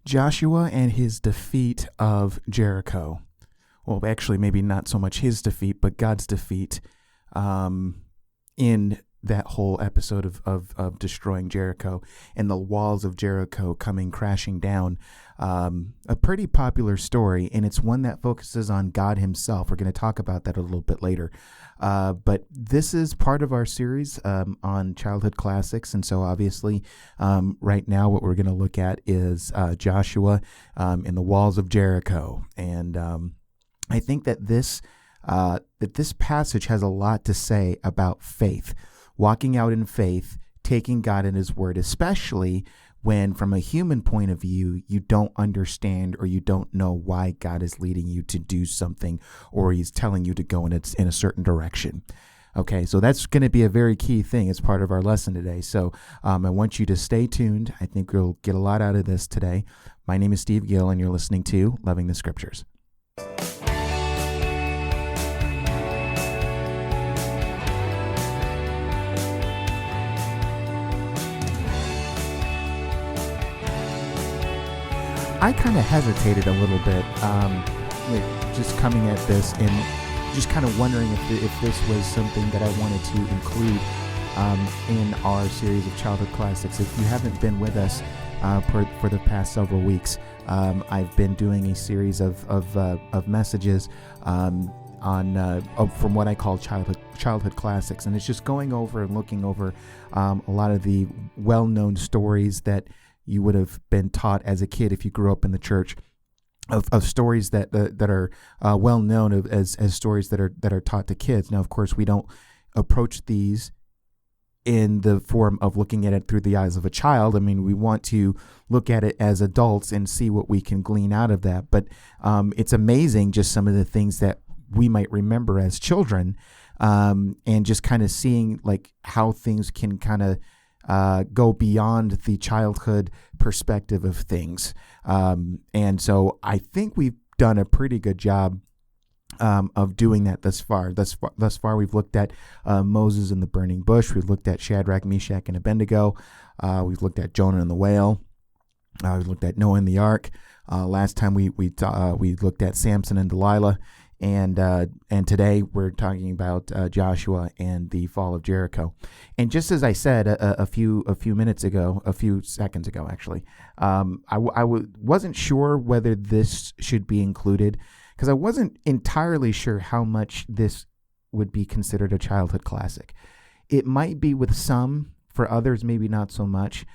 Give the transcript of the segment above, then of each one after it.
Joshua and his defeat of Jericho. Well, actually, maybe not so much his defeat, but God's defeat in that whole episode of destroying Jericho and the walls of Jericho coming crashing down. A pretty popular story, and it's one that focuses on God himself. We're going to talk about that a little bit later. But this is part of our series on childhood classics. And so obviously right now what we're going to look at is Joshua in the walls of Jericho. And I think that this passage has a lot to say about faith, walking out in faith, taking God in his word, especially when from a human point of view, you don't understand or you don't know why God is leading you to do something or he's telling you to go in a certain direction. Okay, so that's going to be a very key thing as part of our lesson today. So I want you to stay tuned. I think we'll get a lot out of this today. My name is Steve Gill, and you're listening to Loving the Scriptures. I kind of hesitated a little bit just coming at this and just kind of wondering if this was something that I wanted to include in our series of childhood classics. If you haven't been with us for the past several weeks, I've been doing a series of messages on from what I call childhood classics, and it's just going over and looking over a lot of the well-known stories that you would have been taught as a kid if you grew up in the church, of stories that are well known as stories that are taught to kids. Now, of course, we don't approach these in the form of looking at it through the eyes of a child. I mean, we want to look at it as adults and see what we can glean out of that. But it's amazing just some of the things that we might remember as children, and just kind of seeing like how things can kind of go beyond the childhood perspective of things. And so I think we've done a pretty good job of doing that thus far. Thus far, we've looked at Moses in the burning bush. We've looked at Shadrach, Meshach, and Abednego. We've looked at Jonah and the whale. We've looked at Noah and the ark. Last time we looked at Samson and Delilah. And today we're talking about Joshua and the fall of Jericho. And just as I said a few seconds ago, actually, I wasn't sure whether this should be included because I wasn't entirely sure how much this would be considered a childhood classic. It might be with some, for others maybe not so much.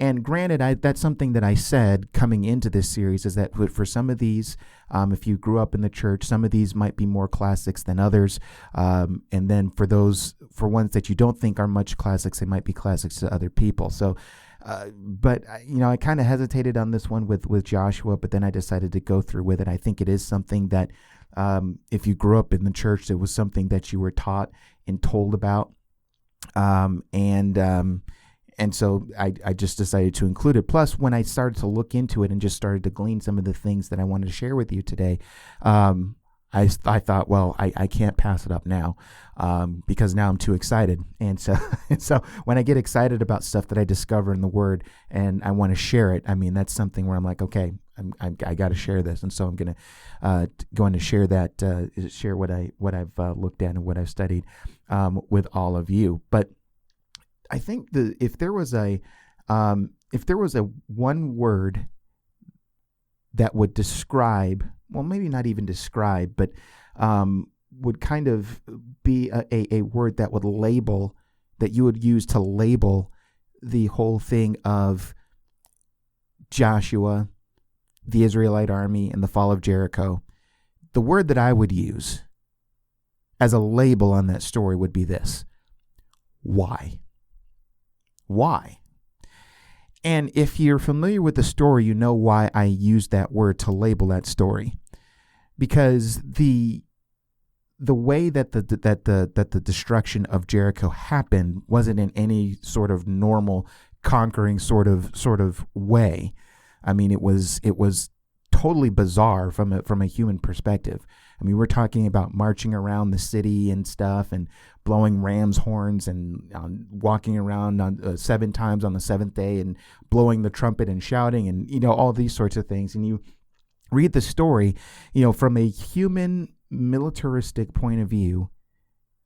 And granted, that's something that I said coming into this series, is that for some of these, if you grew up in the church, some of these might be more classics than others. And then for ones that you don't think are much classics, they might be classics to other people. So, but I kind of hesitated on this one with Joshua, but then I decided to go through with it. I think it is something that if you grew up in the church, it was something that you were taught and told about. And so I just decided to include it. Plus, when I started to look into it and just started to glean some of the things that I wanted to share with you today, I thought, well, I can't pass it up now because now I'm too excited. And so when I get excited about stuff that I discover in the Word and I want to share it, I mean, that's something where I'm like, okay, I got to share this. And so I'm going to share that, share what I've looked at and what I've studied with all of you. But I think if there was a one word that would describe, well, maybe not even describe, but would kind of be a word that would label, that you would use to label the whole thing of Joshua, the Israelite army, and the fall of Jericho, the word that I would use as a label on that story would be this: why? Why? And if you're familiar with the story, you know why I used that word to label that story. Because the way that the destruction of Jericho happened wasn't in any sort of normal conquering sort of way. I mean, it was totally bizarre from a human perspective. I mean, we're talking about marching around the city and stuff and blowing ram's horns and walking around on 7 times on the 7th day and blowing the trumpet and shouting and, all these sorts of things. And you read the story, from a human militaristic point of view.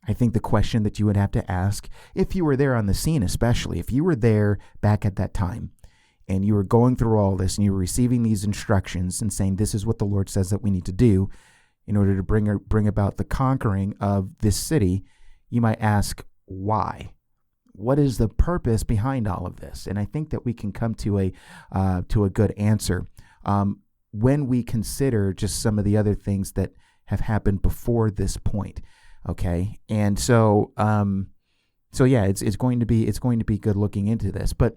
I think the question that you would have to ask, if you were there on the scene, especially if you were there back at that time and you were going through all this and you were receiving these instructions and saying, this is what the Lord says that we need to do in order to bring about the conquering of this city, you might ask, why? What is the purpose behind all of this? And I think that we can come to a good answer when we consider just some of the other things that have happened before this point. Okay. And so yeah, it's going to be good looking into this, but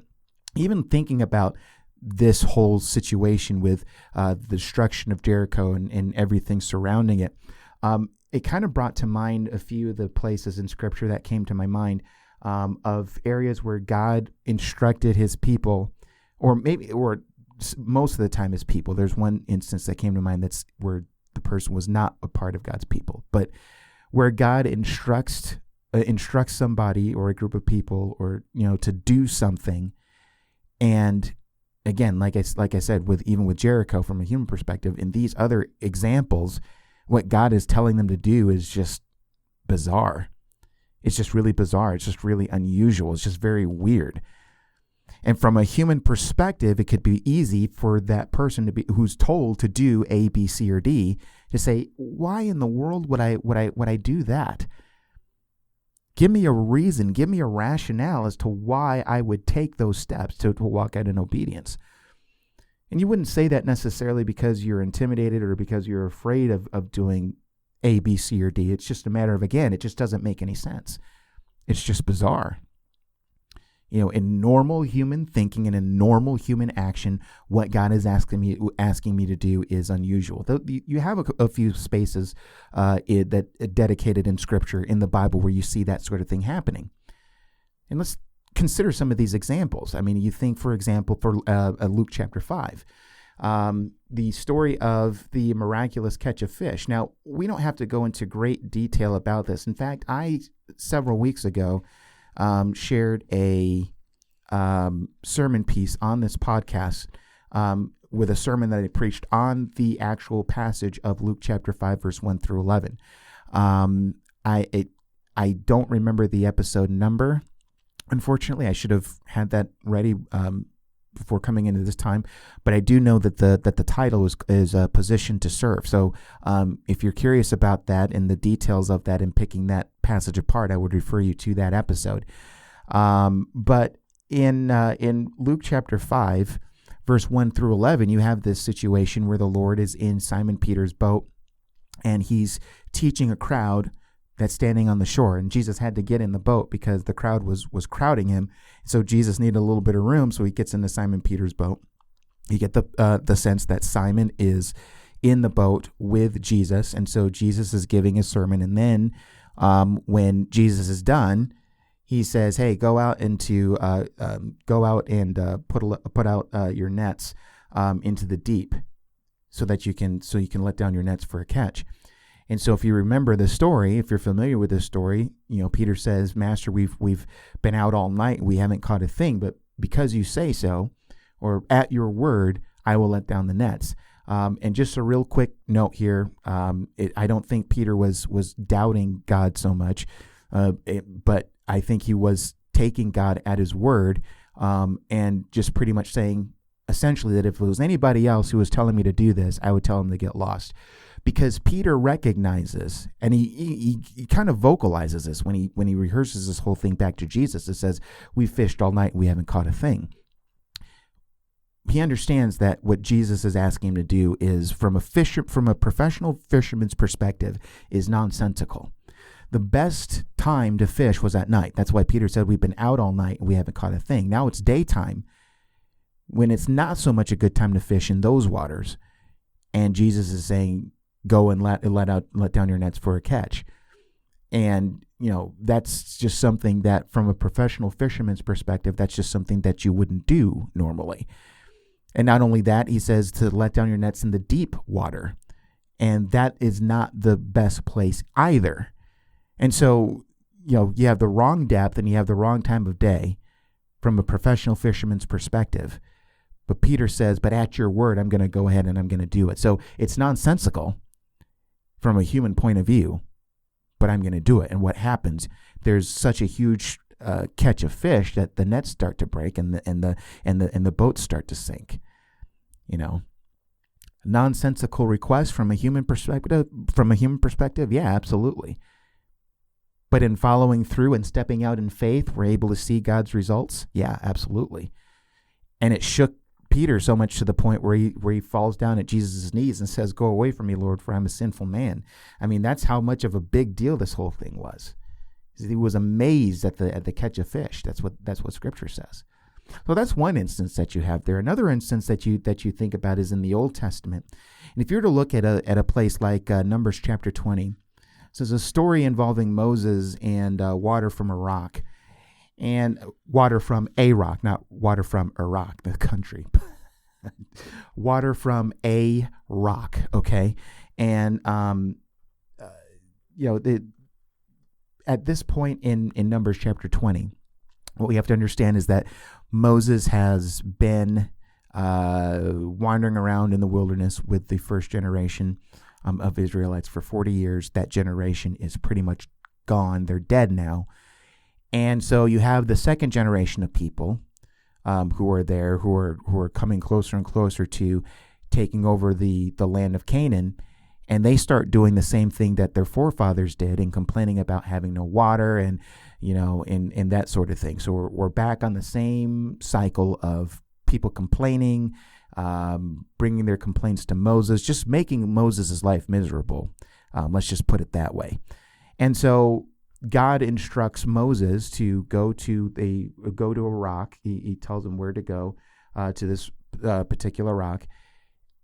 even thinking about this whole situation with the destruction of Jericho and everything surrounding it, it kind of brought to mind a few of the places in Scripture that came to my mind of areas where God instructed His people, or most of the time His people. There's one instance that came to mind that's where the person was not a part of God's people, but where God instructs somebody or a group of people or to do something. And again, like I said, even with Jericho, from a human perspective, in these other examples, what God is telling them to do is just bizarre. It's just really bizarre. It's just really unusual. It's just very weird. And from a human perspective, it could be easy for that person who's told to do A, B, C, or D to say, why in the world would I do that? Give me a reason, give me a rationale as to why I would take those steps to walk out in obedience. And you wouldn't say that necessarily because you're intimidated or because you're afraid of doing A, B, C, or D. It's just a matter of, again, it just doesn't make any sense. It's just bizarre. In normal human thinking and in normal human action, what God is asking me to do is unusual. You have a few spaces that dedicated in Scripture in the Bible where you see that sort of thing happening. And let's consider some of these examples. I mean, you think, for example, for Luke chapter 5, the story of the miraculous catch of fish. Now, we don't have to go into great detail about this. In fact, several weeks ago, shared a sermon piece on this podcast with a sermon that I preached on the actual passage of Luke chapter 5, verse 1 through 11. I don't remember the episode number. Unfortunately, I should have had that ready before coming into this time, but I do know that the title is Position to Serve. So if you're curious about that and the details of that and picking that passage apart, I would refer you to that episode. But in Luke chapter 5, verse 1 through 11, you have this situation where the Lord is in Simon Peter's boat and he's teaching a crowd that's standing on the shore, and Jesus had to get in the boat because the crowd was crowding him. So Jesus needed a little bit of room, so he gets into Simon Peter's boat. You get the sense that Simon is in the boat with Jesus, and so Jesus is giving a sermon. And then when Jesus is done, he says, "Hey, go out and put out your nets into the deep, so you can let down your nets for a catch." And so if you remember the story, if you're familiar with this story, Peter says, "Master, we've been out all night. We haven't caught a thing, but because you say so, or at your word, I will let down the nets." And just a real quick note here. I don't think Peter was doubting God so much, but I think he was taking God at his word, and just pretty much saying essentially that if it was anybody else who was telling me to do this, I would tell him to get lost. Because Peter recognizes, and he kind of vocalizes this when he rehearses this whole thing back to Jesus. It says, "We fished all night, we haven't caught a thing." He understands that what Jesus is asking him to do is, from a professional fisherman's perspective, is nonsensical. The best time to fish was at night. That's why Peter said, "We've been out all night and we haven't caught a thing." Now it's daytime, when it's not so much a good time to fish in those waters, and Jesus is saying, "Go and let down your nets for a catch." And that's just something that, from a professional fisherman's perspective, that's just something that you wouldn't do normally. And not only that, he says to let down your nets in the deep water. And that is not the best place either. And so, you have the wrong depth and you have the wrong time of day from a professional fisherman's perspective. But Peter says, but at your word, I'm going to go ahead and I'm going to do it. So it's nonsensical from a human point of view, but I'm going to do it. And what happens? There's such a huge catch of fish that the nets start to break and the boats start to sink. Nonsensical request from a human perspective. Yeah, absolutely. But in following through and stepping out in faith, we're able to see God's results. Yeah, absolutely. And it shook Peter so much to the point where he falls down at Jesus' knees and says, "Go away from me, Lord, for I'm a sinful man." I mean, that's how much of a big deal this whole thing was. He was amazed at the catch of fish. That's what Scripture says. So that's one instance that you have there. Another instance that you think about is in the Old Testament. And if you were to look at a place like Numbers chapter 20, so there's a story involving Moses and water from a rock. And water from a rock, not water from Iraq, the country. Water from a rock, okay? And, at this point in Numbers chapter 20, what we have to understand is that Moses has been wandering around in the wilderness with the first generation of Israelites for 40 years. That generation is pretty much gone. They're dead now. And so you have the second generation of people who are there, who are coming closer and closer to taking over the land of Canaan, and they start doing the same thing that their forefathers did and complaining about having no water and and that sort of thing. So we're back on the same cycle of people complaining, bringing their complaints to Moses, just making Moses' life miserable. Let's just put it that way. And so God instructs Moses to go to a rock. He tells him where to go to this particular rock,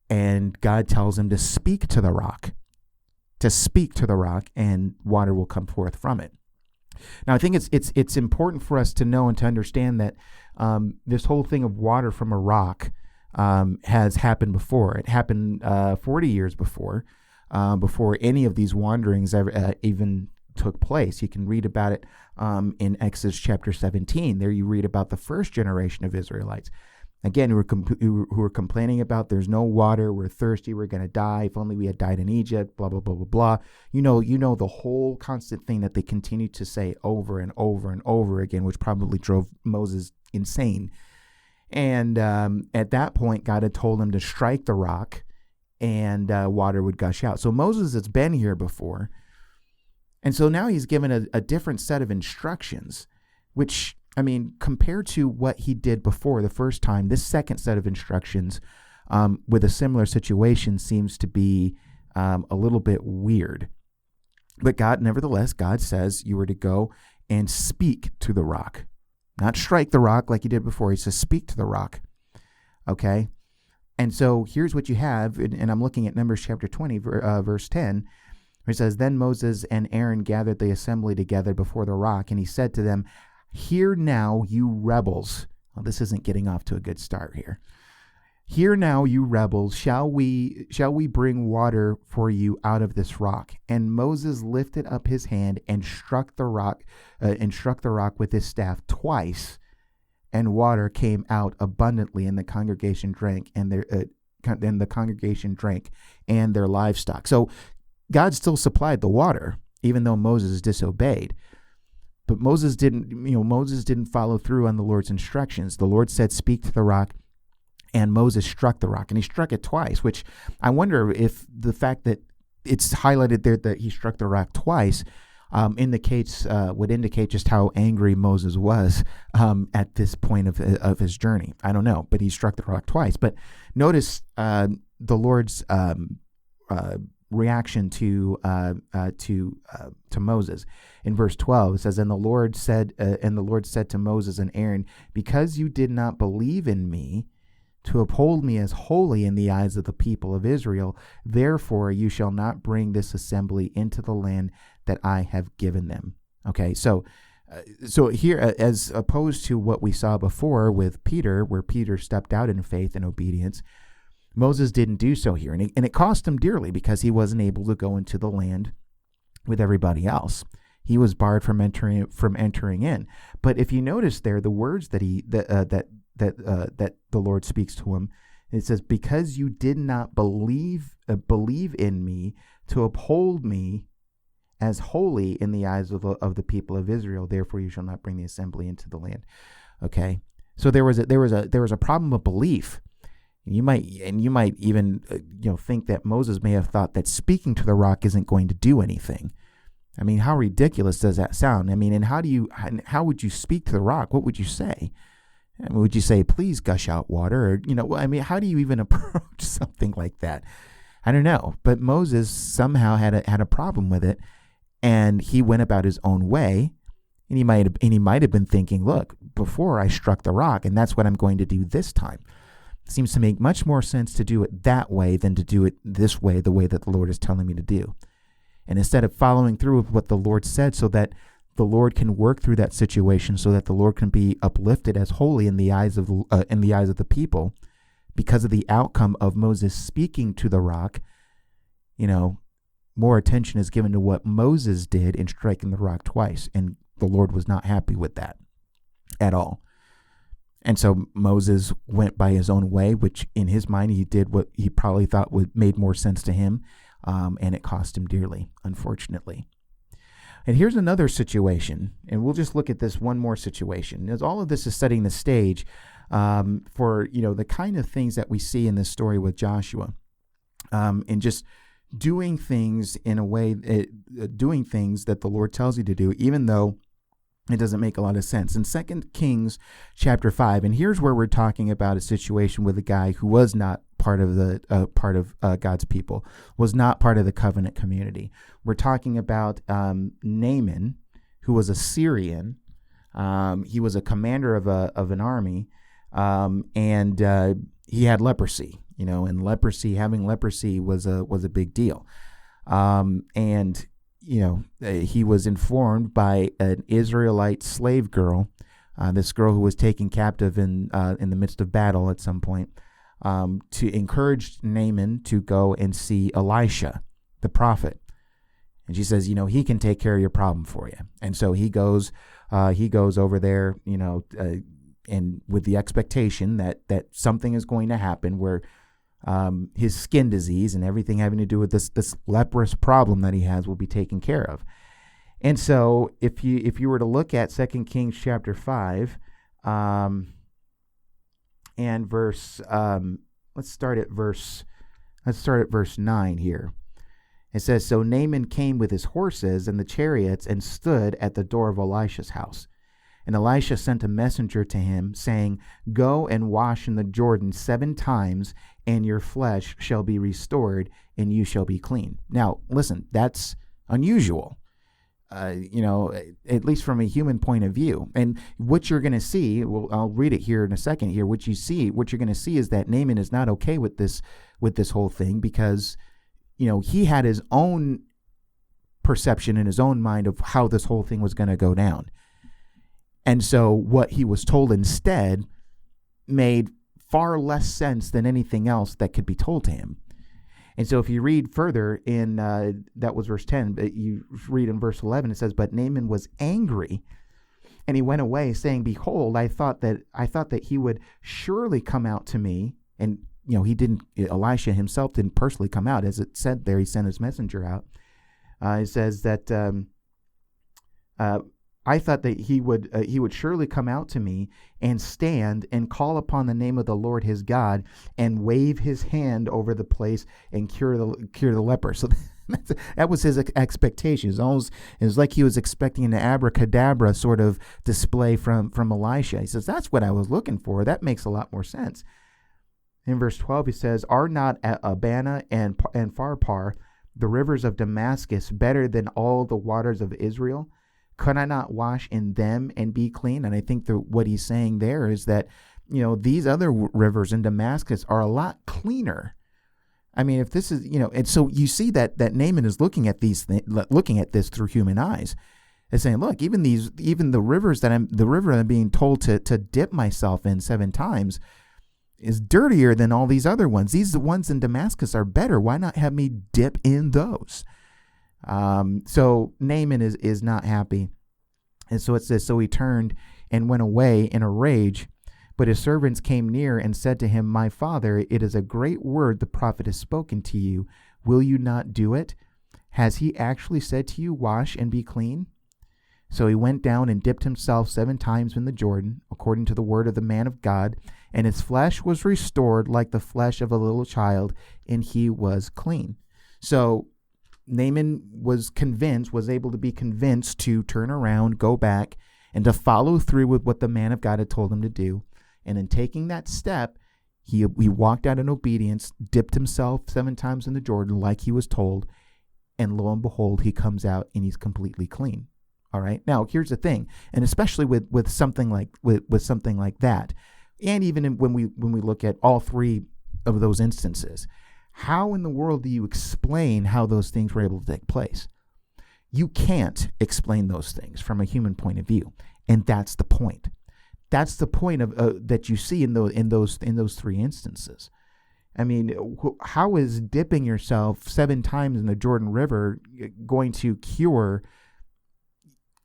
and God tells him to speak to the rock, and water will come forth from it. Now, I think it's important for us to know and to understand that this whole thing of water from a rock has happened before. It happened 40 years before any of these wanderings ever even took place. You can read about it in Exodus chapter 17. There you read about the first generation of Israelites. Again, who were complaining about there's no water, we're thirsty, we're going to die. If only we had died in Egypt, blah, blah, blah, blah, blah. You know the whole constant thing that they continued to say over and over and over again, which probably drove Moses insane. And at that point, God had told him to strike the rock and water would gush out. So Moses has been here before. And so now he's given a different set of instructions, which, I mean, compared to what he did before the first time, this second set of instructions with a similar situation seems to be a little bit weird. But nevertheless, God says you were to go and speak to the rock, not strike the rock like you did before. He says, speak to the rock. Okay. And so here's what you have. And I'm looking at Numbers chapter 20, verse 10. It says, then Moses and Aaron gathered the assembly together before the rock, and he said to them, hear now, you rebels. Well, this isn't getting off to a good start here. Hear now, you rebels, shall we bring water for you out of this rock? And Moses lifted up his hand and struck the rock with his staff twice, and water came out abundantly, and the congregation drank, and their livestock. So God still supplied the water, even though Moses disobeyed. But Moses didn't follow through on the Lord's instructions. The Lord said, speak to the rock, and Moses struck the rock, and he struck it twice, which I wonder if the fact that it's highlighted there that he struck the rock twice would indicate just how angry Moses was at this point of his journey. I don't know, but he struck the rock twice. But notice the Lord's reaction to Moses. In verse 12, it says, and the Lord said to Moses and Aaron, because you did not believe in me to uphold me as holy in the eyes of the people of Israel, therefore you shall not bring this assembly into the land that I have given them. Okay, so here, as opposed to what we saw before with Peter, where Peter stepped out in faith and obedience, Moses didn't do so here, and it cost him dearly because he wasn't able to go into the land with everybody else. He was barred from entering in. But if you notice there, the words that that the Lord speaks to him, it says, "Because you did not believe in me to uphold me as holy in the eyes of the people of Israel, therefore you shall not bring the assembly into the land." Okay, so there was a problem of belief. You might even think that Moses may have thought that speaking to the rock isn't going to do anything. I mean, how ridiculous does that sound? I mean, and how would you speak to the rock? What would you say? I mean, would you say, "Please gush out water"? Or, I mean, how do you even approach something like that? I don't know. But Moses somehow had a problem with it, and he went about his own way. And he might have been thinking, "Look, before I struck the rock, and that's what I'm going to do this time." It seems to make much more sense to do it that way than to do it this way, the way that the Lord is telling me to do. And instead of following through with what the Lord said, so that the Lord can work through that situation, so that the Lord can be uplifted as holy in the eyes of the people, because of the outcome of Moses speaking to the rock, more attention is given to what Moses did in striking the rock twice, and the Lord was not happy with that at all. And so Moses went by his own way, which in his mind he did what he probably thought made more sense to him, and it cost him dearly, unfortunately. And here's another situation, and we'll just look at this one more situation, as all of this is setting the stage for the kind of things that we see in this story with Joshua, and just doing things in a way, doing things that the Lord tells you to do, even though it doesn't make a lot of sense. In 2 Kings chapter 5, and here's where we're talking about a situation with a guy who was not part of God's people, was not part of the covenant community. We're talking about Naaman, who was a Syrian. He was a commander of an army, and he had leprosy. And having leprosy was a big deal. And he was informed by an Israelite slave girl, this girl who was taken captive in the midst of battle at some point, to encourage Naaman to go and see Elisha, the prophet. And she says, he can take care of your problem for you. And so he goes over there, and with the expectation that something is going to happen where his skin disease and everything having to do with this leprous problem that he has will be taken care of. And so if you were to look at 2 Kings chapter 5, and verse, let's start at verse 9 here. It says, "So Naaman came with his horses and the chariots and stood at the door of Elisha's house. And Elisha sent a messenger to him, saying, 'Go and wash in the Jordan 7 times, and your flesh shall be restored, and you shall be clean.'" Now, listen, that's unusual, at least from a human point of view. And what you're going to see, well, I'll read it here in a second here. What you're going to see is that Naaman is not okay with this whole thing, because, he had his own perception in his own mind of how this whole thing was going to go down. And so what he was told instead made far less sense than anything else that could be told to him. And so if you read further in, that was verse 10, but you read in verse 11, it says, "But Naaman was angry, and he went away, saying, 'Behold, I thought that he would surely come out to me.'" And, he didn't, Elisha himself didn't personally come out. As it said there, he sent his messenger out. It says that, "I thought that he would surely come out to me and stand and call upon the name of the Lord his God and wave his hand over the place and cure the leper." So that was his expectation. It was like he was expecting an abracadabra sort of display from Elisha. He says, "That's what I was looking for. That makes a lot more sense." In verse 12, he says, "Are not Abana and Pharpar, the rivers of Damascus, better than all the waters of Israel? Could I not wash in them and be clean?" And I think what he's saying there is that, these other rivers in Damascus are a lot cleaner. I mean, if this is, and so you see that Naaman is looking at this through human eyes. It's saying, look, even the river that I'm being told to dip myself in 7 times, is dirtier than all these other ones. These ones in Damascus are better. Why not have me dip in those? So Naaman is not happy. And so it says, so he turned and went away in a rage. But his servants came near and said to him, my father, it is a great word the prophet has spoken to you. Will you not do it? Has he actually said to you, wash and be clean? So he went down and dipped himself 7 times in the Jordan, according to the word of the man of God, and his flesh was restored like the flesh of a little child, and he was clean. So Naaman was able to be convinced to turn around, go back, and to follow through with what the man of God had told him to do. And in taking that step, he walked out in obedience, dipped himself 7 times in the Jordan like he was told, and lo and behold, he comes out and he's completely clean. All right. Now, here's the thing, and especially with something like something like that, and even when we look at all 3 of those instances, how in the world do you explain how those things were able to take place? You can't explain those things from a human point of view, and that's the point. That's the point of that you see in those 3 instances. I mean, how is dipping yourself 7 times in the Jordan River going to cure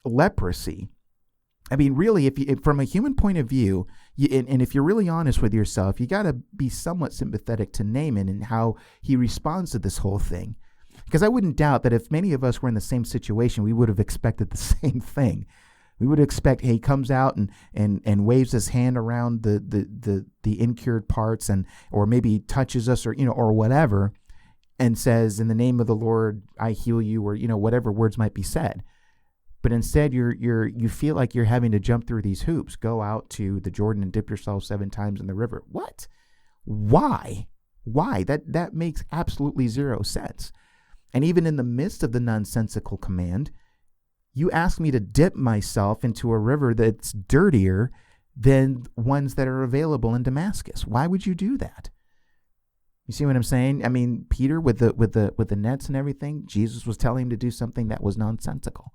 leprosy? I mean, really, if from a human point of view, and if you're really honest with yourself, you got to be somewhat sympathetic to Naaman and how he responds to this whole thing. Because I wouldn't doubt that if many of us were in the same situation, we would have expected the same thing. We would expect, hey, he comes out and waves his hand around the incured parts, or maybe touches us, or whatever, and says, in the name of the Lord, I heal you, or whatever words might be said. But instead, you feel like you're having to jump through these hoops, go out to the Jordan and dip yourself 7 times in the river. What? Why? That makes absolutely zero sense. And even in the midst of the nonsensical command, you ask me to dip myself into a river that's dirtier than ones that are available in Damascus. Why would you do that? You see what I'm saying? I mean, Peter with the nets and everything, Jesus was telling him to do something that was nonsensical.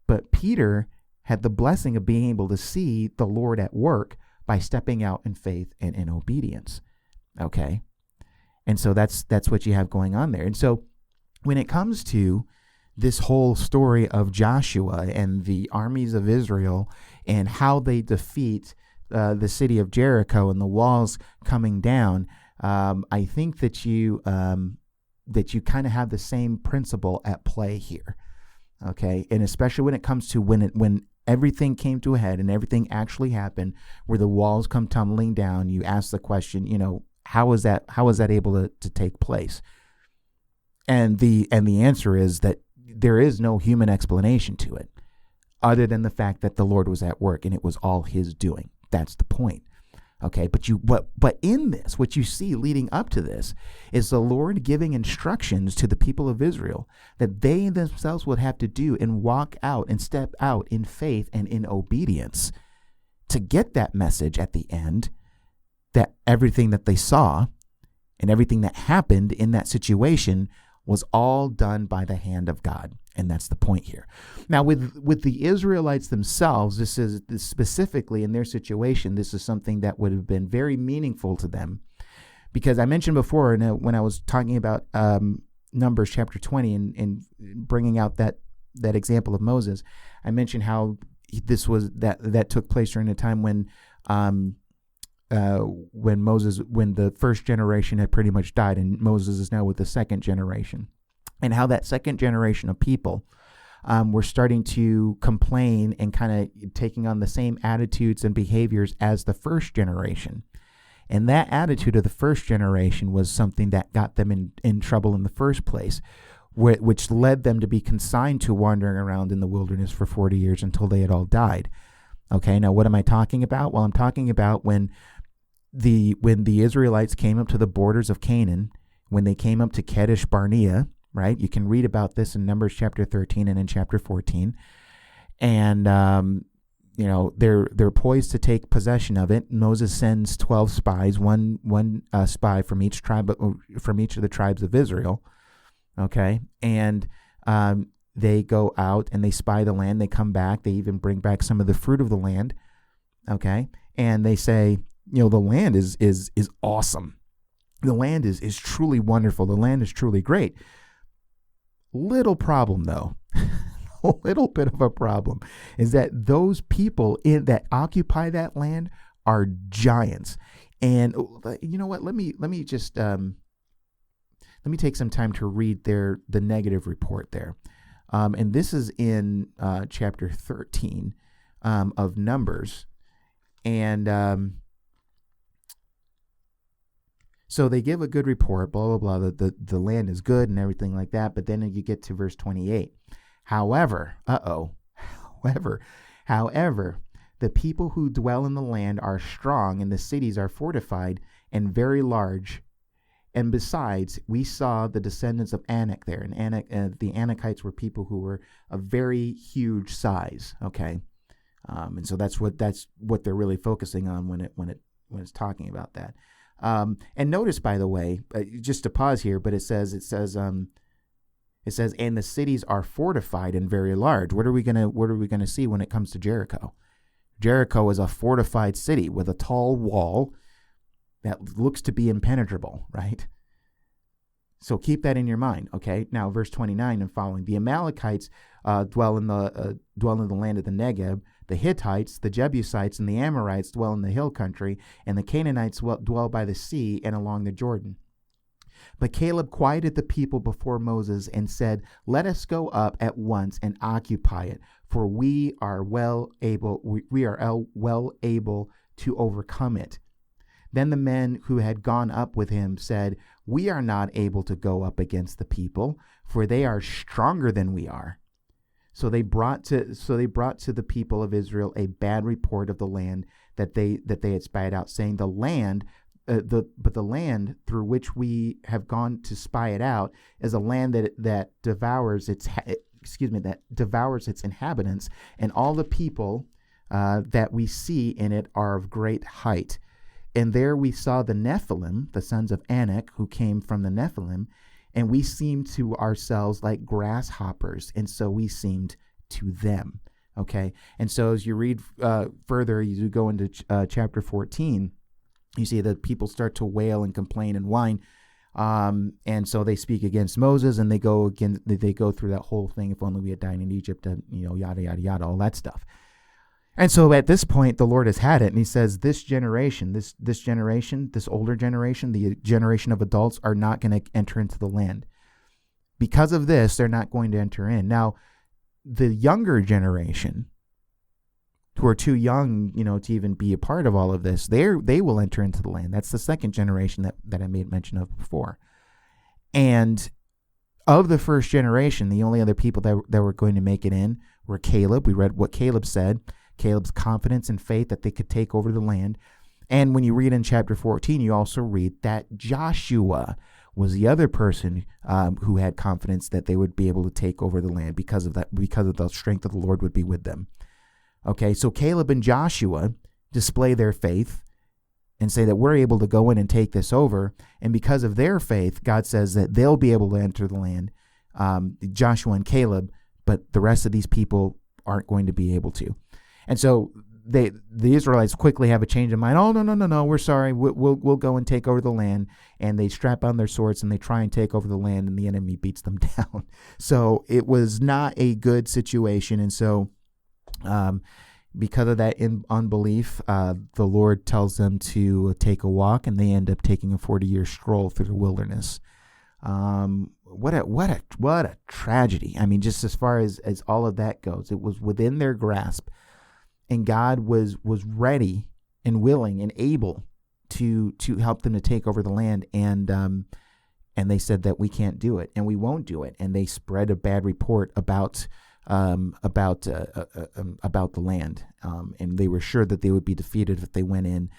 But Peter had the blessing of being able to see the Lord at work by stepping out in faith and in obedience. Okay? And so that's what you have going on there. And so when it comes to this whole story of Joshua and the armies of Israel and how they defeat the city of Jericho and the walls coming down, I think that you kind of have the same principle at play here. Okay, and especially when it comes to when everything came to a head and everything actually happened, where the walls come tumbling down, you ask the question, how is that able to take place? And the answer is that there is no human explanation to it, other than the fact that the Lord was at work and it was all His doing. That's the point. Okay, but in this, what you see leading up to this is the Lord giving instructions to the people of Israel that they themselves would have to do and walk out and step out in faith and in obedience to get that message at the end, that everything that they saw and everything that happened in that situation was all done by the hand of God. And that's the point here. Now, with the Israelites themselves, this is specifically in their situation, this is something that would have been very meaningful to them. Because I mentioned before, when I was talking about Numbers chapter 20 and bringing out that example of Moses, I mentioned how that took place during a time when the first generation had pretty much died, and Moses is now with the second generation, and how that second generation of people were starting to complain and kind of taking on the same attitudes and behaviors as the first generation. And that attitude of the first generation was something that got them in trouble in the first place, which led them to be consigned to wandering around in the wilderness for 40 years until they had all died. Okay, now what am I talking about? Well, I'm talking about when the Israelites came up to the borders of Canaan, when they came up to Kadesh Barnea, right? You can read about this in Numbers chapter 13 and in chapter 14. And, they're poised to take possession of it. Moses sends 12 spies, one spy from each tribe, from each of the tribes of Israel. Okay. And, they go out and they spy the land. They come back. They even bring back some of the fruit of the land. Okay. And they say, the land is awesome. The land is truly wonderful. The land is truly great. Little problem though, a little bit of a problem is that those people that occupy that land are giants. And you know what? Let me just let me take some time to read the negative report there. And this is in chapter 13 of Numbers. And so they give a good report, blah, blah, blah. The land is good and everything like that. But then you get to verse 28. However, the people who dwell in the land are strong, and the cities are fortified and very large. And besides, we saw the descendants of Anak there. And the Anakites were people who were a very huge size. Okay. And so that's what they're really focusing on when it's talking about that. And notice, by the way, just to pause here, but it says, and the cities are fortified and very large. What are we gonna see when it comes to Jericho? Jericho is a fortified city with a tall wall that looks to be impenetrable, right? So keep that in your mind, okay? Now, verse 29 and following: the Amalekites dwell in the land of the Negeb. The Hittites, the Jebusites, and the Amorites dwell in the hill country, and the Canaanites dwell by the sea and along the Jordan. But Caleb quieted the people before Moses and said, "Let us go up at once and occupy it, for we are well able to overcome it." Then the men who had gone up with him said, "We are not able to go up against the people, for they are stronger than we are." So they brought to the people of Israel a bad report of the land that they had spied out, saying, "The land through which we have gone to spy it out is a land that devours its inhabitants, and all the people that we see in it are of great height. And there we saw the Nephilim, the sons of Anak, who came from the Nephilim, and we seemed to ourselves like grasshoppers, and so we seemed to them." Okay, and so as you read further, you go into chapter 14, you see that people start to wail and complain and whine, and so they speak against Moses, and they go through that whole thing. If only we had died in Egypt, and yada yada yada, all that stuff. And so at this point, the Lord has had it, and he says, this generation, this older generation, the generation of adults, are not going to enter into the land. Because of this, they're not going to enter in. Now, the younger generation, who are too young, to even be a part of all of this, they will enter into the land. That's the second generation that I made mention of before. And of the first generation, the only other people that were going to make it in were Caleb. We read what Caleb said. Caleb's confidence and faith that they could take over the land. And when you read in chapter 14, you also read that Joshua was the other person who had confidence that they would be able to take over the land because of the strength of the Lord would be with them. Okay, so Caleb and Joshua display their faith and say that we're able to go in and take this over. And because of their faith, God says that they'll be able to enter the land, Joshua and Caleb, but the rest of these people aren't going to be able to. And so the Israelites quickly have a change of mind. "Oh, no, we're sorry. We'll go and take over the land." And they strap on their swords and they try and take over the land, and the enemy beats them down. So it was not a good situation. And so because of that unbelief, the Lord tells them to take a walk, and they end up taking a 40-year stroll through the wilderness. What a tragedy. I mean, just as far as all of that goes, it was within their grasp. And God was ready and willing and able to help them to take over the land, and they said that we can't do it and we won't do it, and they spread a bad report about the land, and they were sure that they would be defeated if they went in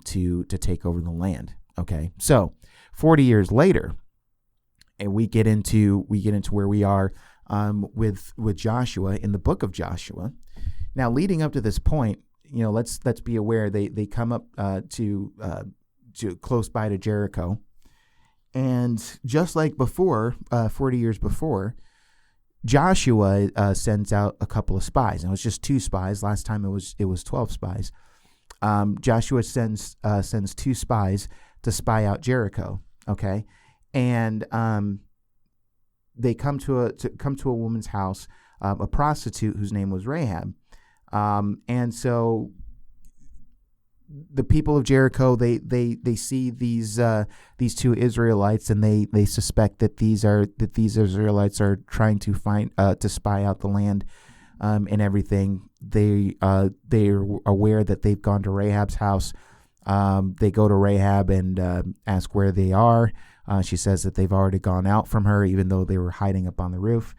to take over the land. Okay, so 40 years later, and we get into where we are with Joshua in the book of Joshua. Now, leading up to this point, let's be aware they come up to close by to Jericho, and just like before, 40 years before, Joshua sends out a couple of spies. And it was just 2 spies. Last time it was 12 spies. Joshua sends two spies to spy out Jericho. Okay, and they come to a woman's house, a prostitute whose name was Rahab, and so the people of Jericho, they see these two Israelites, and they suspect that these Israelites are trying to spy out the land, and everything. They're aware that they've gone to Rahab's house. They go to Rahab and ask where they are. She says that they've already gone out from her, even though they were hiding up on the roof.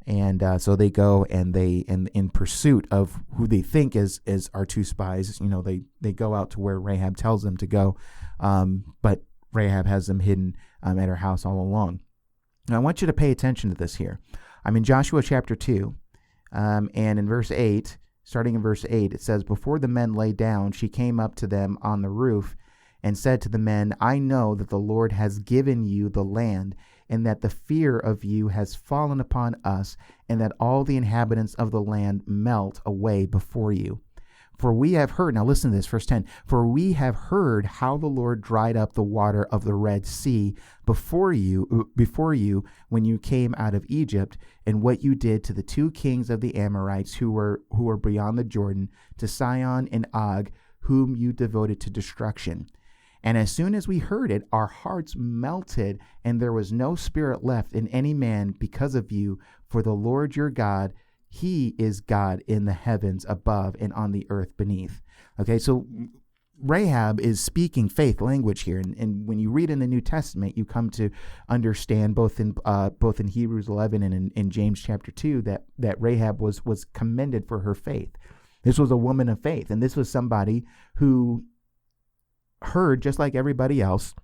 And so they go and in pursuit of who they think is our two spies. They go out to where Rahab tells them to go, but Rahab has them hidden at her house all along. Now I want you to pay attention to this here. I'm in Joshua chapter 2, and in verse 8, starting in verse 8, it says, "Before the men lay down, she came up to them on the roof and said to the men, 'I know that the Lord has given you the land, and that the fear of you has fallen upon us, and that all the inhabitants of the land melt away before you. For we have heard,'" now listen to this, verse 10, "'for we have heard how the Lord dried up the water of the Red Sea before you when you came out of Egypt, and what you did to the two kings of the Amorites who were beyond the Jordan, to Sihon and Og, whom you devoted to destruction. And as soon as we heard it, our hearts melted, and there was no spirit left in any man because of you. For the Lord your God, he is God in the heavens above and on the earth beneath." Okay, so Rahab is speaking faith language here, and when you read in the New Testament, you come to understand both in Hebrews 11 and in James chapter 2 that Rahab was commended for her faith. This was a woman of faith, and this was somebody who heard, just like everybody else,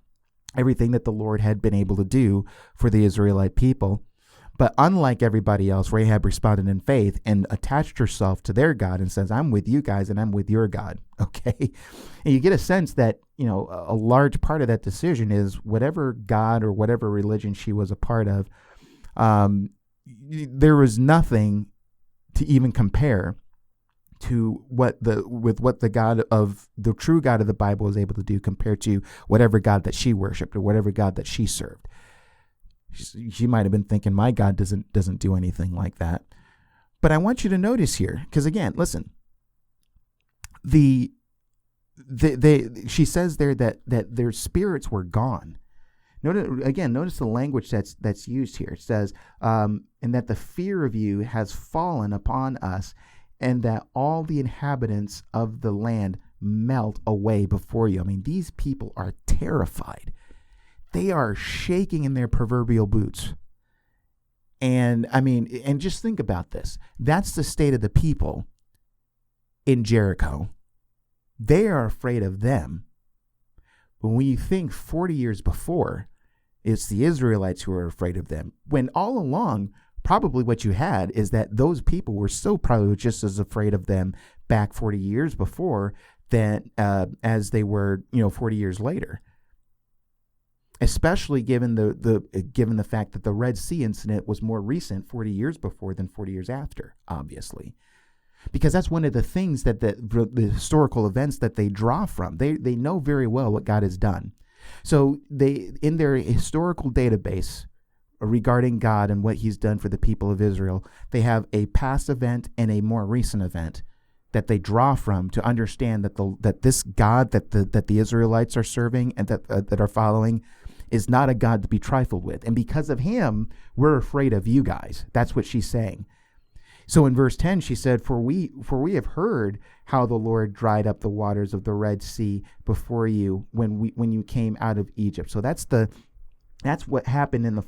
everything that the Lord had been able to do for the Israelite people. But unlike everybody else, Rahab responded in faith and attached herself to their God and says, "I'm with you guys and I'm with your God." Okay. And you get a sense that, a large part of that decision is whatever God or whatever religion she was a part of, there was nothing to even compare to what the God of the true God of the Bible was able to do compared to whatever God that she worshiped or whatever God that she served. She might have been thinking, my God doesn't do anything like that. But I want you to notice here, because again, listen, she says there that their spirits were gone. Notice the language that's used here. It says, and that the fear of you has fallen upon us, and that all the inhabitants of the land melt away before you. I mean, these people are terrified. They are shaking in their proverbial boots. And just think about this. That's the state of the people in Jericho. They are afraid of them. But when you think 40 years before, it's the Israelites who are afraid of them. When all along, probably what you had is that those people were still probably just as afraid of them back 40 years before than as they were, 40 years later. Especially given the fact that the Red Sea incident was more recent 40 years before than 40 years after, obviously. Because that's one of the things that the historical events that they draw from. They know very well what God has done. So they, in their historical database regarding God and what he's done for the people of Israel, they have a past event and a more recent event that they draw from to understand that this God that the Israelites are serving and that are following is not a God to be trifled with. And because of him, we're afraid of you guys. That's what she's saying. So in verse 10, she said, for we have heard how the Lord dried up the waters of the Red Sea before you when you came out of Egypt. So that's what happened in the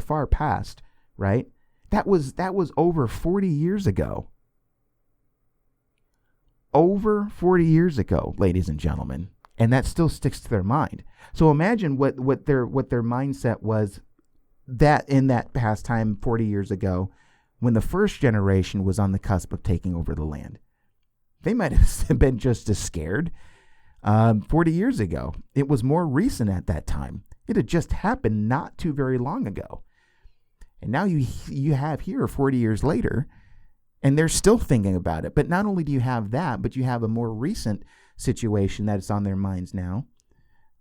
far past, right? That was over 40 years ago. Over 40 years ago, ladies and gentlemen. And that still sticks to their mind. So imagine what their mindset was that in that past time 40 years ago, when the first generation was on the cusp of taking over the land. They might have been just as scared 40 years ago. It was more recent at that time. It had just happened not too very long ago. And now you have here 40 years later, And they're still thinking about it. But not only do you have that, but you have a more recent situation that is on their minds now.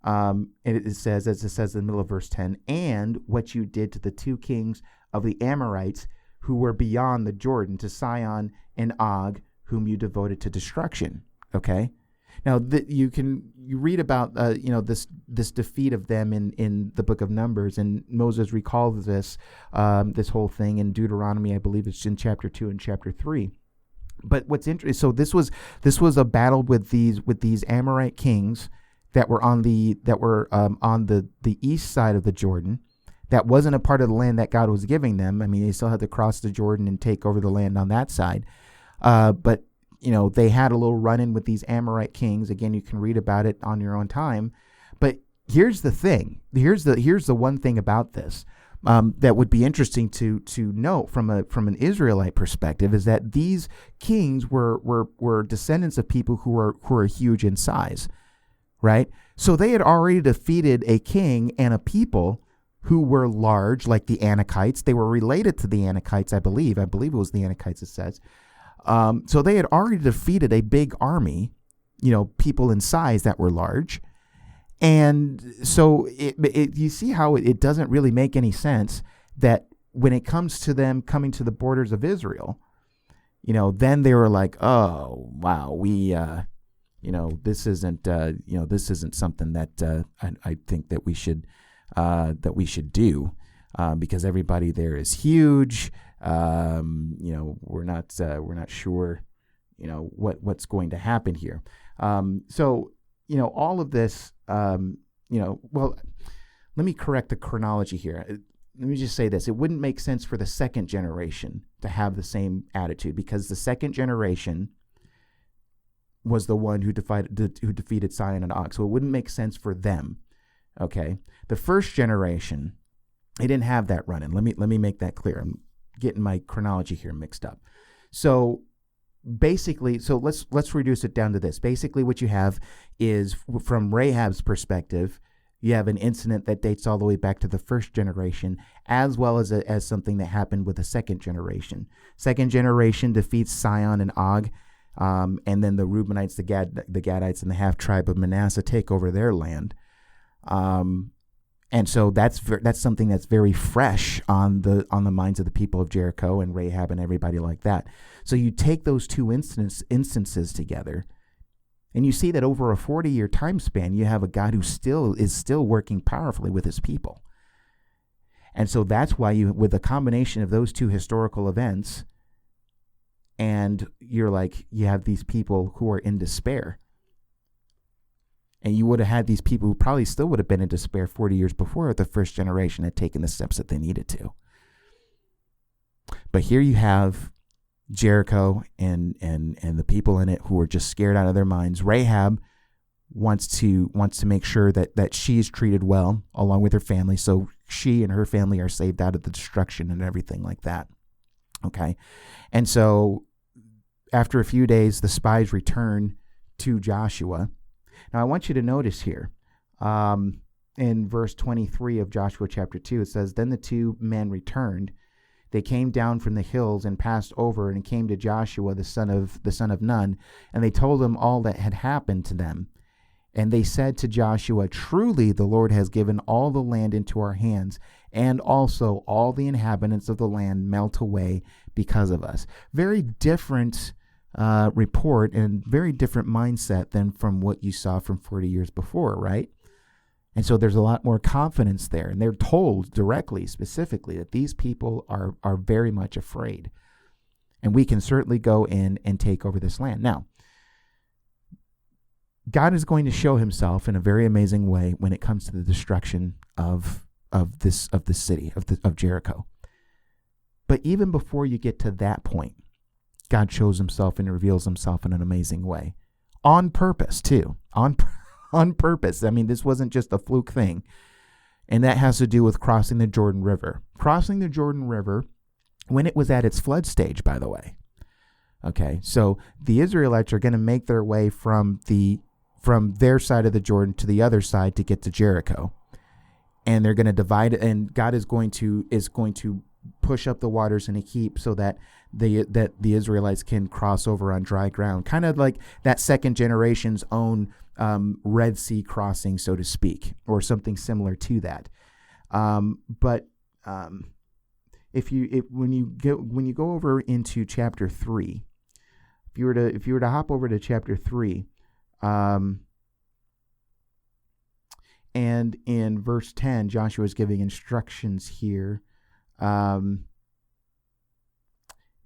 And it says, as it says in the middle of verse 10, and what you did to the two kings of the Amorites who were beyond the Jordan, to Sihon and Og, whom you devoted to destruction. Okay. Now you read about this defeat of them in the book of Numbers, and Moses recalls this whole thing in Deuteronomy. I believe it's in chapter 2 and chapter 3. But what's interesting, so this was a battle with these Amorite kings that were on the east side of the Jordan. That wasn't a part of the land that God was giving them. I mean, they still had to cross the Jordan and take over the land on that side. But they had a little run-in with these Amorite kings. Again, you can read about it on your own time. But here's the thing. Here's the one thing about this that would be interesting to note from an Israelite perspective, is that these kings were descendants of people who were huge in size, right? So they had already defeated a king and a people who were large, like the Anakites. They were related to the Anakites, I believe. I believe it was the Anakites, it says. So they had already defeated a big army, people in size that were large. And so you see how it doesn't really make any sense that when it comes to them coming to the borders of Israel, then they were like, oh, wow, we, this isn't something that I think that we should do because everybody there is huge. We're not sure, what's going to happen here. So all of this, well, let me correct the chronology here. Let me just say this. It wouldn't make sense for the second generation to have the same attitude, because the second generation was the one who defeated Sihon and Og. So it wouldn't make sense for them. Okay. The first generation, they didn't have that run-in. Let me make that clear. I'm getting my chronology here mixed up. So basically, let's reduce it down to this. Basically, what you have is, from Rahab's perspective, you have an incident that dates all the way back to the first generation, as well as something that happened with the second generation. Second generation defeats Sihon and Og, and then the Reubenites, the Gadites, and the half tribe of Manasseh take over their land. And so that's something that's very fresh on the minds of the people of Jericho and Rahab and everybody like that. So you take those two instances together, and you see that over a 40-year time span, you have a God who is still working powerfully with his people. And so that's why with a combination of those two historical events, and you have these people who are in despair. And you would have had these people who probably still would have been in despair 40 years before if the first generation had taken the steps that they needed to. But here you have Jericho and the people in it who are just scared out of their minds. Rahab wants to make sure that she's treated well along with her family, so she and her family are saved out of the destruction and everything like that. Okay. And so after a few days, the spies return to Joshua. Now, I want you to notice here, in verse 23 of Joshua chapter 2, it says, "Then the two men returned. They came down from the hills and passed over and came to Joshua, the son of Nun, and they told him all that had happened to them. And they said to Joshua, 'Truly the Lord has given all the land into our hands, and also all the inhabitants of the land melt away because of us.'" Very different report and very different mindset than from what you saw from 40 years before, right? And so there's a lot more confidence there. And they're told directly, specifically, that these people are very much afraid. And we can certainly go in and take over this land. Now, God is going to show himself in a very amazing way when it comes to the destruction of this city, of Jericho. But even before you get to that point, God shows himself and reveals himself in an amazing way. On purpose, too. On purpose. I mean, this wasn't just a fluke thing. And that has to do with crossing the Jordan River. Crossing the Jordan River when it was at its flood stage, by the way. Okay, so the Israelites are going to make their way from their side of the Jordan to the other side to get to Jericho. And they're going to divide it, and God is going to push up the waters in a heap so that the Israelites can cross over on dry ground, kind of like that second generation's own Red Sea crossing, so to speak, or something similar to that. But when you go over into chapter 3, if you were to hop over to chapter 3, and in verse 10, Joshua is giving instructions here.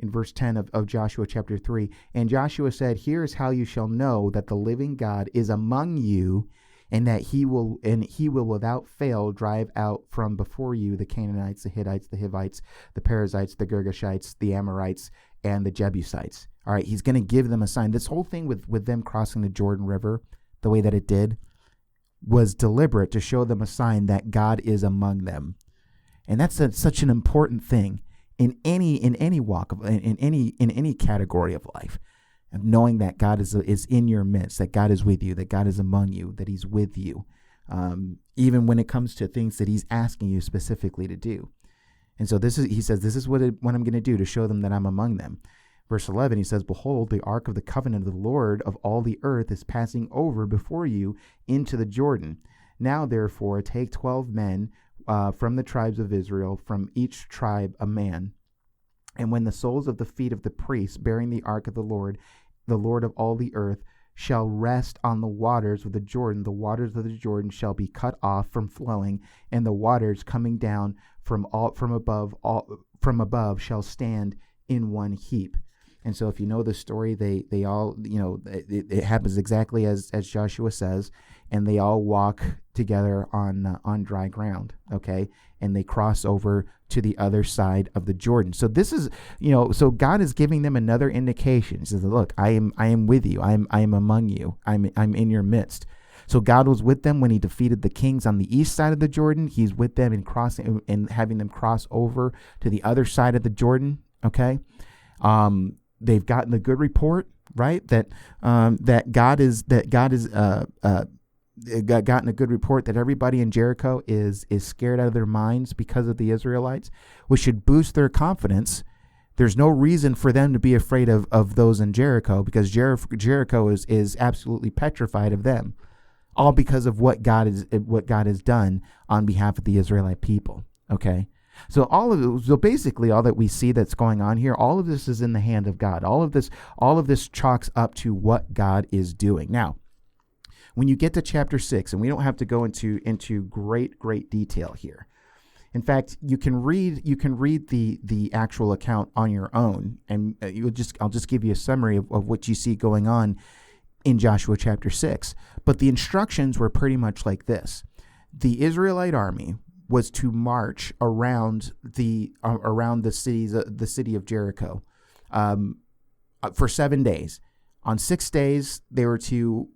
In verse 10 of Joshua chapter 3, and Joshua said, "Here is how you shall know that the living God is among you, and that he will without fail drive out from before you the Canaanites, the Hittites, the Hivites, the Perizzites, the Girgashites, the Amorites, and the Jebusites." All right, he's going to give them a sign. This whole thing with them crossing the Jordan River, the way that it did, was deliberate to show them a sign that God is among them. And that's such an important thing in any walk of in any category of life, of knowing that God is in your midst, that God is with you, that God is among you, that he's with you, even when it comes to things that he's asking you specifically to do. And so he says, this is what I'm going to do to show them that I'm among them. Verse 11, he says, "Behold, the ark of the covenant of the Lord of all the earth is passing over before you into the Jordan. Now, therefore, take 12 men from the tribes of Israel, from each tribe a man. And when the soles of the feet of the priests bearing the ark of the Lord of all the earth, shall rest on the waters of the waters of the Jordan shall be cut off from flowing, and the waters coming down from above shall stand in one heap." And so if you know the story, they all, it happens exactly as Joshua says, and they all walk together on dry ground, okay? And they cross over to the other side of the Jordan. So this is, so God is giving them another indication. He says, "Look, I am with you. I am among you. I'm in your midst." So God was with them when he defeated the kings on the east side of the Jordan. He's with them in crossing and having them cross over to the other side of the Jordan, okay? They've gotten a good report, right? That God has gotten a good report that everybody in Jericho is scared out of their minds because of the Israelites, which should boost their confidence. There's no reason for them to be afraid of those in Jericho, because Jericho is absolutely petrified of them, all because of what God has done on behalf of the Israelite people. Okay. So basically all that we see that's going on here, all of this is in the hand of God. All of this chalks up to what God is doing. Now, when you get to chapter 6, and we don't have to go into great detail here. In fact, you can read the actual account on your own, and I'll just give you a summary of what you see going on in Joshua chapter 6. But the instructions were pretty much like this: the Israelite army was to march around the city of Jericho for 7 days. On 6 days, they were to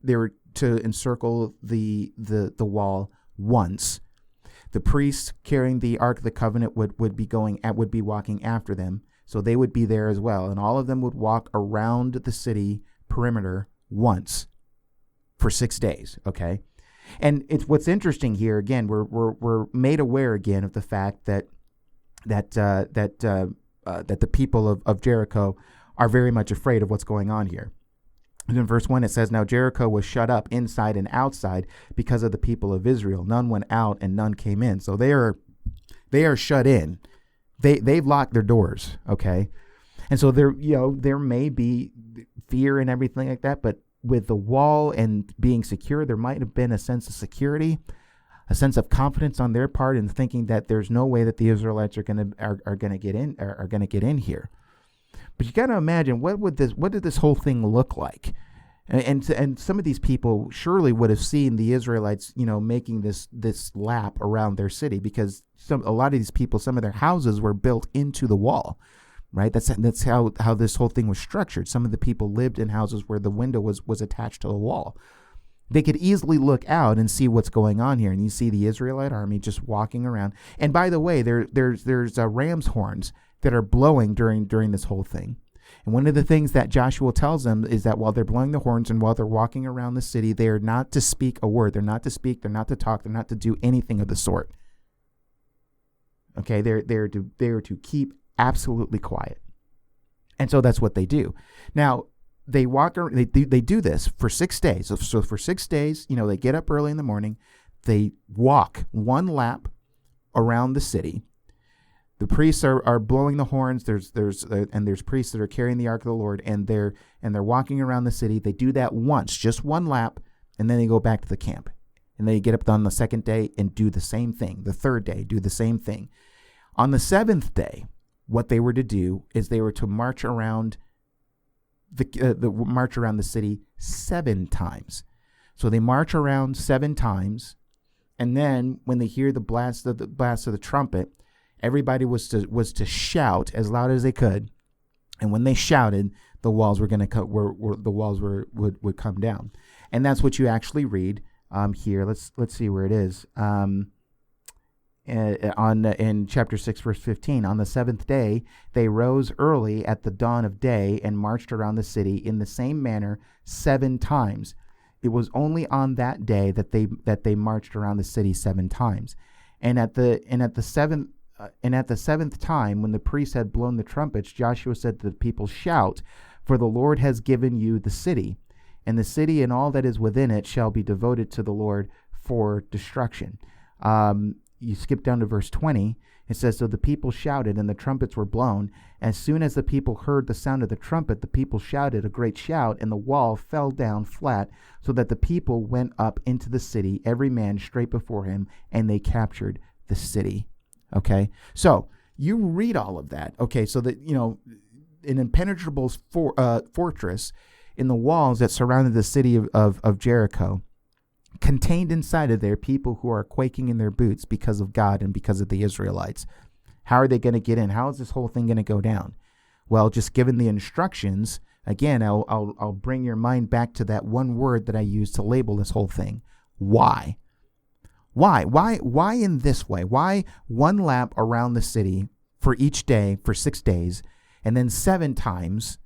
encircle the wall once. The priests carrying the Ark of the Covenant would be walking after them, so they would be there as well, and all of them would walk around the city perimeter once for 6 days. Okay. And it's what's interesting here. Again, we're made aware again of the fact that the people of Jericho are very much afraid of what's going on here. And in verse 1 it says, "Now Jericho was shut up inside and outside because of the people of Israel. None went out and none came in." So they are shut in. They've locked their doors. Okay, and so there may be fear and everything like that, but with the wall and being secure, there might have been a sense of security, a sense of confidence on their part in thinking that there's no way that the Israelites are going to get in here. But you got to imagine, what did this whole thing look like? And some of these people surely would have seen the Israelites, making this lap around their city, because a lot of these people, some of their houses were built into the wall. Right, that's how this whole thing was structured. Some of the people lived in houses where the window was attached to the wall. They could easily look out and see what's going on here, and you see the Israelite army just walking around. And by the way, there's ram's horns that are blowing during this whole thing. And one of the things that Joshua tells them is that while they're blowing the horns and while they're walking around the city, they are not to speak a word. They're not to speak. They're not to talk. They're not to do anything of the sort. Okay, they're to keep absolutely quiet. And so that's what they do. Now, they do this for 6 days. So for 6 days, they get up early in the morning, they walk one lap around the city. The priests are blowing the horns. There's priests that are carrying the ark of the Lord, and they're walking around the city. They do that once, just one lap, and then they go back to the camp. And they get up on the second day and do the same thing. The third day, do the same thing. On the seventh day, what they were to do is they were to march around the city 7 times. So they march around 7 times, and then when they hear the blast of the trumpet, everybody was to shout as loud as they could. And when they shouted, the walls would come down. And that's what you actually read here. Let's see where it is. In chapter 6, verse 15, on the 7th day, they rose early at the dawn of day and marched around the city in the same manner 7 times. It was only on that day that they marched around the city 7 times. And at the seventh time, when the priests had blown the trumpets, Joshua said to the people, "Shout, for the Lord has given you the city, and the city and all that is within it shall be devoted to the Lord for destruction." You skip down to verse 20. It says, "So the people shouted, and the trumpets were blown. As soon as the people heard the sound of the trumpet, the people shouted a great shout, and the wall fell down flat, so that the people went up into the city, every man straight before him, and they captured the city." Okay, so you read all of that. Okay, so that, an impenetrable fortress in the walls that surrounded the city of Jericho, contained inside of there people who are quaking in their boots because of God and because of the Israelites. How are they going to get in? How is this whole thing going to go down? Well, just given the instructions, again, I'll bring your mind back to that one word that I used to label this whole thing. Why? Why in this way? Why one lap around the city for each day for 6 days, and then 7 times,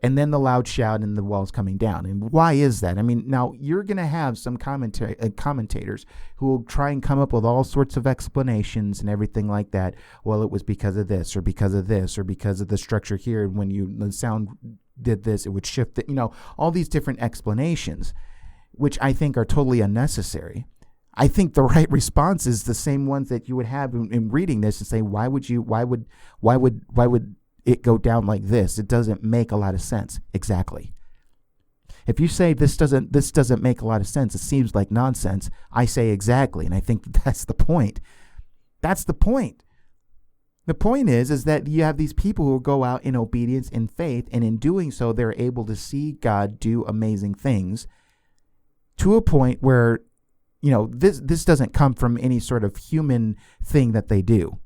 and then the loud shout and the walls coming down? And why is that? I mean, now you're going to have some commentators who will try and come up with all sorts of explanations and everything like that. Well, it was because of this, or because of this, or because of the structure here. And when the sound did this, it would shift it. All these different explanations, which I think are totally unnecessary. I think the right response is the same ones that you would have in reading this and say, why would it go down like this? It doesn't make a lot of sense. Exactly. If you say this doesn't make a lot of sense, it seems like nonsense, I say exactly. And I think that's the point. That's the point. The point is that you have these people who go out in obedience, in faith, and in doing so, they're able to see God do amazing things to a point where, this doesn't come from any sort of human thing that they do,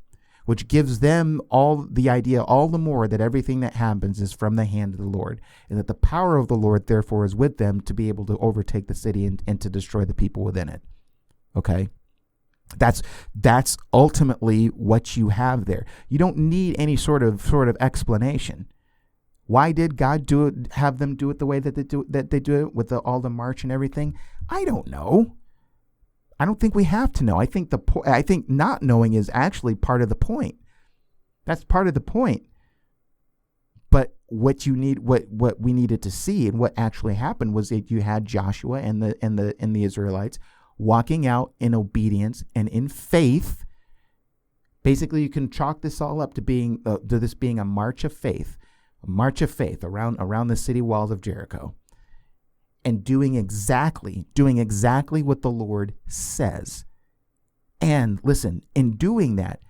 which gives them all the idea, all the more, that everything that happens is from the hand of the Lord, and that the power of the Lord, therefore, is with them to be able to overtake the city and to destroy the people within it. Okay? That's ultimately what you have there. You don't need any sort of explanation. Why did God have them do it the way that they do it with all the march and everything? I don't know. I don't think we have to know. I think not knowing is actually part of the point. That's part of the point. But what we needed to see and what actually happened was that you had Joshua and the Israelites walking out in obedience and in faith. Basically, you can chalk this all up to this being a march of faith around the city walls of Jericho. And doing exactly what the Lord says. And listen, in doing that,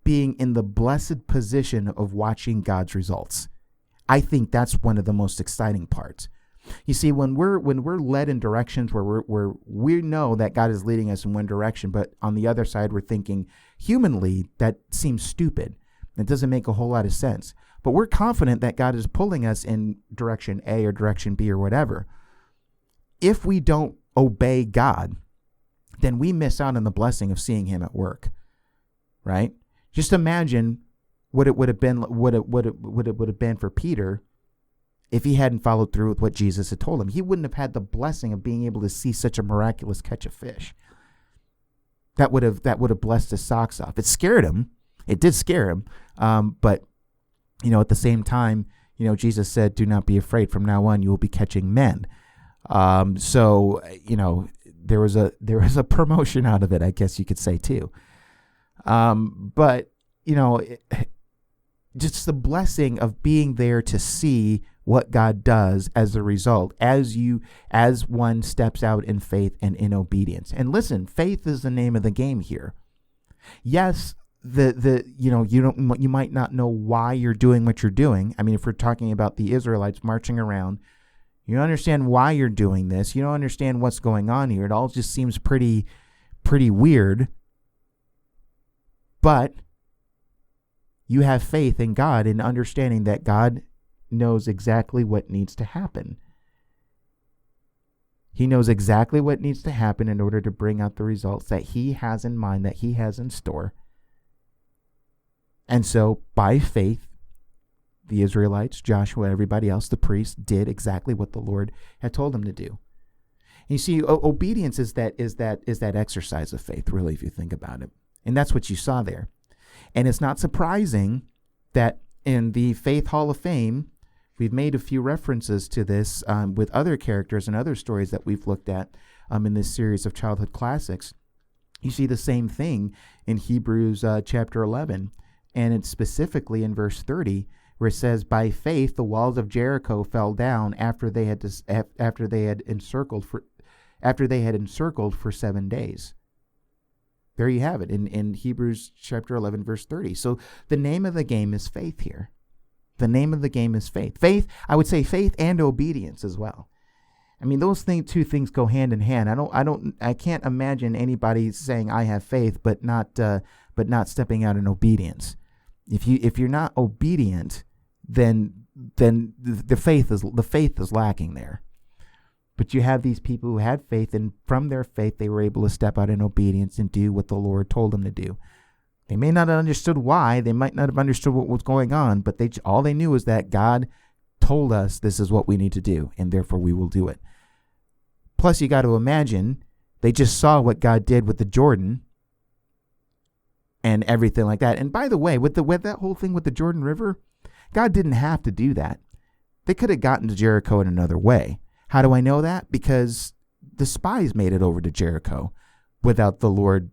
being in the blessed position of watching God's results. I think that's one of the most exciting parts. You see, when we're led in directions where we know that God is leading us in one direction, but on the other side we're thinking humanly that seems stupid. It doesn't make a whole lot of sense. But we're confident that God is pulling us in direction A or direction B or whatever. If we don't obey God, then we miss out on the blessing of seeing him at work, right? Just imagine what it would have been for Peter if he hadn't followed through with what Jesus had told him. He wouldn't have had the blessing of being able to see such a miraculous catch of fish. That would have blessed his socks off. It scared him. It did scare him. But at the same time, Jesus said, "Do not be afraid. From now on, you will be catching men." So there was a promotion out of it, I guess you could say too. But just the blessing of being there to see what God does as a result, as one steps out in faith and in obedience. And listen, faith is the name of the game here. Yes, you might not know why you're doing what you're doing. I mean, if we're talking about the Israelites marching around, you don't understand why you're doing this. You don't understand what's going on here. It all just seems pretty weird. But you have faith in God and understanding that God knows exactly what needs to happen. He knows exactly what needs to happen in order to bring out the results that he has in mind, that he has in store. And so by faith, the Israelites, Joshua, everybody else, the priests, did exactly what the Lord had told them to do. And you see, obedience is that exercise of faith, really, if you think about it. And that's what you saw there. And it's not surprising that in the Faith Hall of Fame, we've made a few references to this with other characters and other stories that we've looked at in this series of childhood classics. You see the same thing in Hebrews chapter 11, and it's specifically in verse 30, where it says, "By faith the walls of Jericho fell down after they had encircled for 7 days." There you have it in Hebrews chapter 11, verse 30. So the name of the game is faith here. The name of the game is faith. Faith, I would say faith and obedience as well. I mean, those two things go hand in hand. I can't imagine anybody saying I have faith, but not stepping out in obedience. If you're not obedient, then the faith is lacking there. But you have these people who had faith, and from their faith, they were able to step out in obedience and do what the Lord told them to do. They may not have understood why. They might not have understood what was going on, but all they knew is that God told us this is what we need to do, and therefore we will do it. Plus, you got to imagine, they just saw what God did with the Jordan and everything like that. And by the way, with that whole thing with the Jordan River, God didn't have to do that. They could have gotten to Jericho in another way. How do I know that? Because the spies made it over to Jericho without the Lord,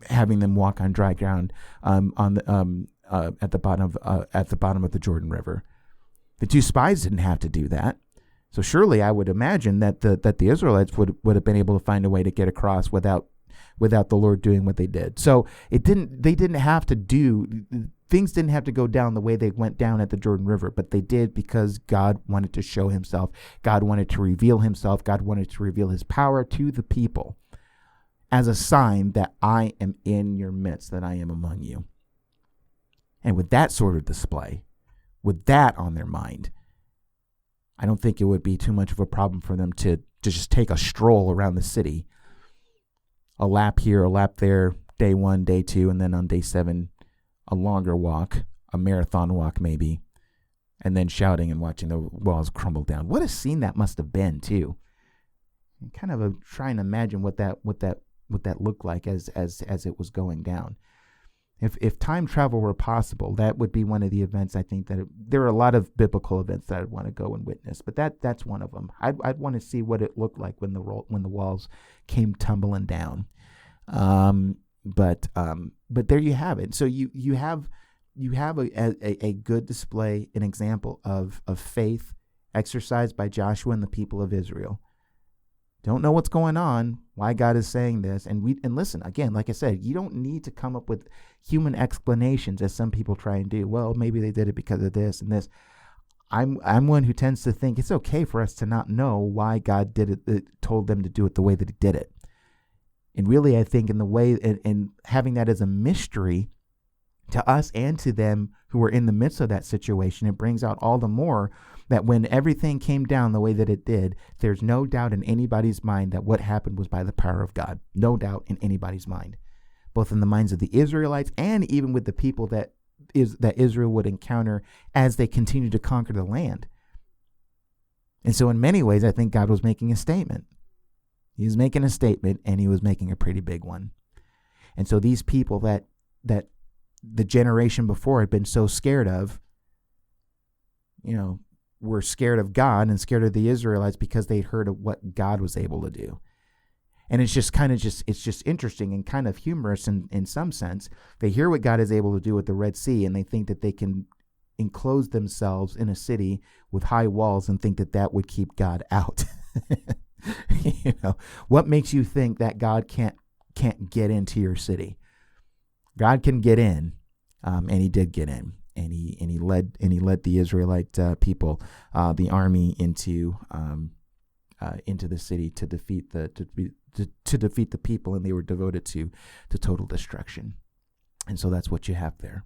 having them walk on dry ground at the bottom of the Jordan River. The two spies didn't have to do that. So surely I would imagine that the Israelites would have been able to find a way to get across without the Lord doing what they did. So things didn't have to go down the way they went down at the Jordan River, but they did because God wanted to show himself. God wanted to reveal himself. God wanted to reveal his power to the people as a sign that I am in your midst, that I am among you. And with that sort of display, with that on their mind, I don't think it would be too much of a problem for them to just take a stroll around the city, a lap here, a lap there, day 1, day 2, and then on day 7, a longer walk, a marathon walk maybe, and then shouting and watching the walls crumble down. What a scene that must have been too. I'm kind of trying to imagine what that looked like as it was going down. If time travel were possible, that would be one of the events. I think that there are a lot of biblical events that I'd want to go and witness, but that's one of them. I'd want to see what it looked like when the walls came tumbling down. But there you have it. So you have a good display, an example of faith exercised by Joshua and the people of Israel. Don't know what's going on, why God is saying this, and listen, again, like I said, you don't need to come up with human explanations as some people try and do. Well, maybe they did it because of this and this. I'm one who tends to think it's okay for us to not know why God did it, told them to do it the way that he did it. And really, I think in the way, and having that as a mystery to us and to them who are in the midst of that situation, it brings out all the more that when everything came down the way that it did, there's no doubt in anybody's mind that what happened was by the power of God. No doubt in anybody's mind, both in the minds of the Israelites and even with the people that Israel would encounter as they continue to conquer the land. And so in many ways, I think God was making a statement. He was making a statement, and he was making a pretty big one. And so these people that the generation before had been so scared of, were scared of God and scared of the Israelites because they'd heard of what God was able to do. And it's just interesting and kind of humorous in some sense. They hear what God is able to do with the Red Sea, and they think that they can enclose themselves in a city with high walls and think that would keep God out. What makes you think that God can't get into your city? God can get in, and he did get in, and he led the Israelite people, the army, into the city to defeat the people, and they were devoted to total destruction. And so that's what you have there.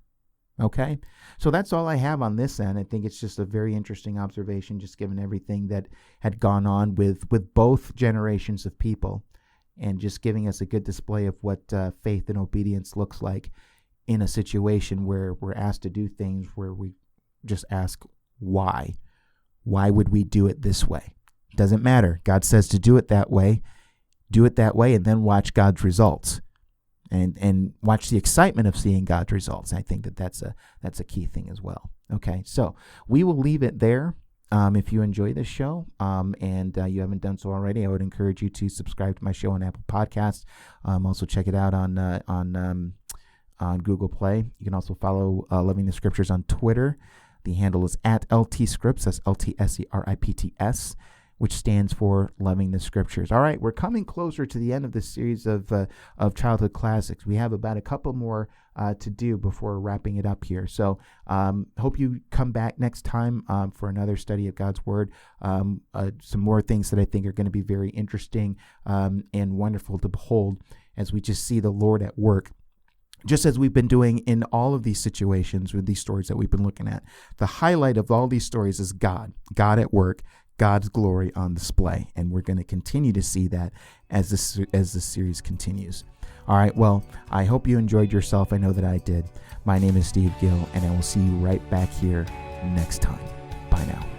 Okay, so that's all I have on this end. I think it's just a very interesting observation, just given everything that had gone on with both generations of people, and just giving us a good display of what faith and obedience looks like in a situation where we're asked to do things where we just ask, why? Why would we do it this way? Doesn't matter. God says to do it that way, and then watch God's results. And watch the excitement of seeing God's results. I think that's a key thing as well. Okay, so we will leave it there. If you enjoy this show and you haven't done so already, I would encourage you to subscribe to my show on Apple Podcasts. Also check it out on Google Play. You can also follow Loving the Scriptures on Twitter. The handle is @LTScripts. That's LTSCRIPTS, which stands for Loving the Scriptures. All right, we're coming closer to the end of this series of childhood classics. We have about a couple more to do before wrapping it up here. So hope you come back next time for another study of God's Word. Some more things that I think are going to be very interesting and wonderful to behold as we just see the Lord at work. Just as we've been doing in all of these situations with these stories that we've been looking at. The highlight of all these stories is God at work, God's glory on display. And we're going to continue to see that as the series continues. All right, well, I hope you enjoyed yourself. I know that I did. My name is Steve Gill, and I will see you right back here next time. Bye now.